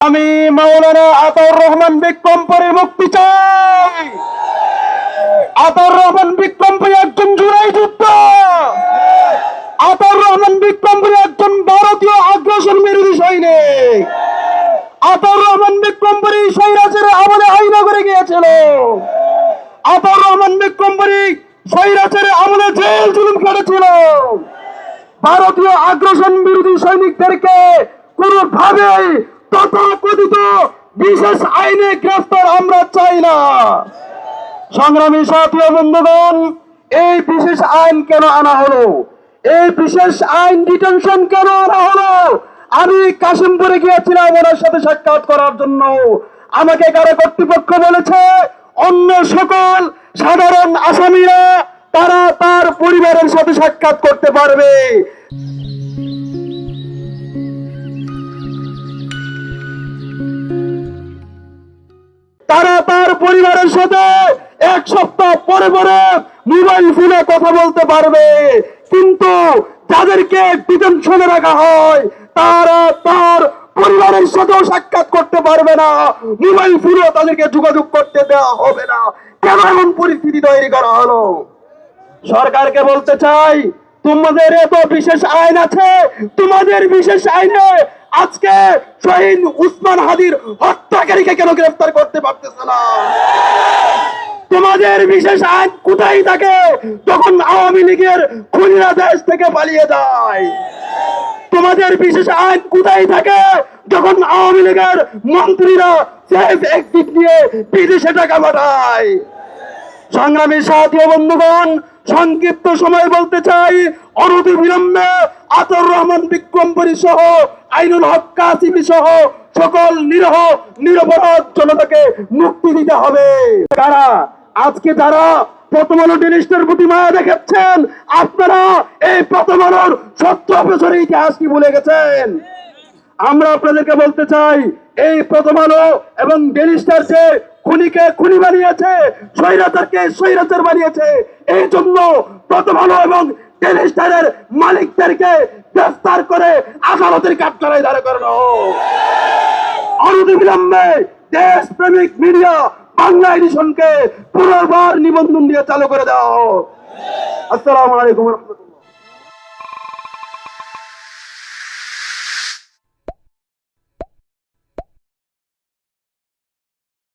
আমি মাওলানা আতাউর রহমান বিক্রমপুরীর মুক্তি চাই। আতাউর রহমান বিক্রমপুরী একজন জুলাই যোদ্ধা। আতাউর রহমান বিক্রমপুরী একজন ভারতীয় আগ্রাসন বিরোধী সৈনিক। আতাউর রহমান বিক্রমপুরী স্বৈরাচারের আমলে আইনা করে গিয়েছিল। আতাউর রহমান বিক্রমপুরী স্বৈরাচারের আমলে জেল জুলুম খেটেছিল। ভারতীয় আগ্রাসন বিরোধী সৈনিকদেরকে কোনোভাবেই তথাকথিত বিশেষ আইনে গ্রেফতার আমরা চাই না। সংগ্রামী সাথী বন্ধুগণ, এই বিশেষ আইন কেন আনা হলো? এই বিশেষ আইন ডিটেনশন কেন আনা হলো? আমি কাশিমপুরে গিয়েছিলাম ওনার সাথে সাক্ষাৎ করার জন্য। আমাকে কারো কর্তৃপক্ষ বলেছে অন্য সকল সাধারণ আসামিরা তারা তার পরিবারের সাথে সাক্ষাৎ করতে পারবে। তারা তার পরিবারের সাথে এক সপ্তাহ পরে পরে মোবাইল ফোনে কথা বলতে পারবে, কিন্তু যাদেরকে ডিটেনশনে রাখা হয় তারা তার পরিবারের সাথেও সাক্ষাৎ করতে পারবে না, মোবাইল ফোনেও তাদেরকে যোগাযোগ করতে দেওয়া হবে না। কেন এমন পরিস্থিতি তৈরি করা হলো? সরকারকে বলতে চাই, তোমাদের এত বিশেষ আইন আছে, তোমাদের বিশেষ আইনে আজকে শহীদ উসমান হাদির হত্যাকারীকে কেন গ্রেফতার করতে পারতেছে না? তোমাদের বিশেষ আইন কোথায় থাকে যখন আওয়ামী লীগের খুনিরা দেশ থেকে পালিয়ে যায়? তোমাদের বিশেষ আইন কোথায় থাকে যখন আওয়ামী লীগের মন্ত্রীরা সেফ এক্সিট নিয়ে বিদেশে টাকা পাঠায়? সংগ্রামী সাথী বন্ধুগণ, সংক্ষিপ্ত সময় বলতে চাই, অনতিবিলম্বে আতাউর রহমান বিক্রমপুরী সহ আইনুল হক কাসিমি সহ সকল নিরহ নিরপরাধ জনতাকে মুক্তি দিতে হবে। কারা আজকে যারা প্রথম আলো টেলিস্টার প্রতি মায়া দেখাচ্ছেন, আপনারা এই প্রথম আলোর 70 বছরের ইতিহাস কি ভুলে গেছেন? আমরা আপনাদেরকে বলতে চাই, এই প্রথম আলো এবং টেলিস্টার যে খুনিকে খুনি বানিয়েছে, স্বৈরাচারকে স্বৈরাচার বানিয়েছে, এই জন্য প্রথম আলো এবং টেলিস্টারের মালিকদেরকে গ্রেফতার করে আদালতের কাঠগড়ায় দাঁড় করানো হোক। অনতিবিলম্বে দেশপ্রেমিক মিডিয়া বাংলা এডিশনকে পুনর্বার নিবন্ধন দিয়ে চালু করে দেওয়া হোক। আসসালামু আলাইকুম।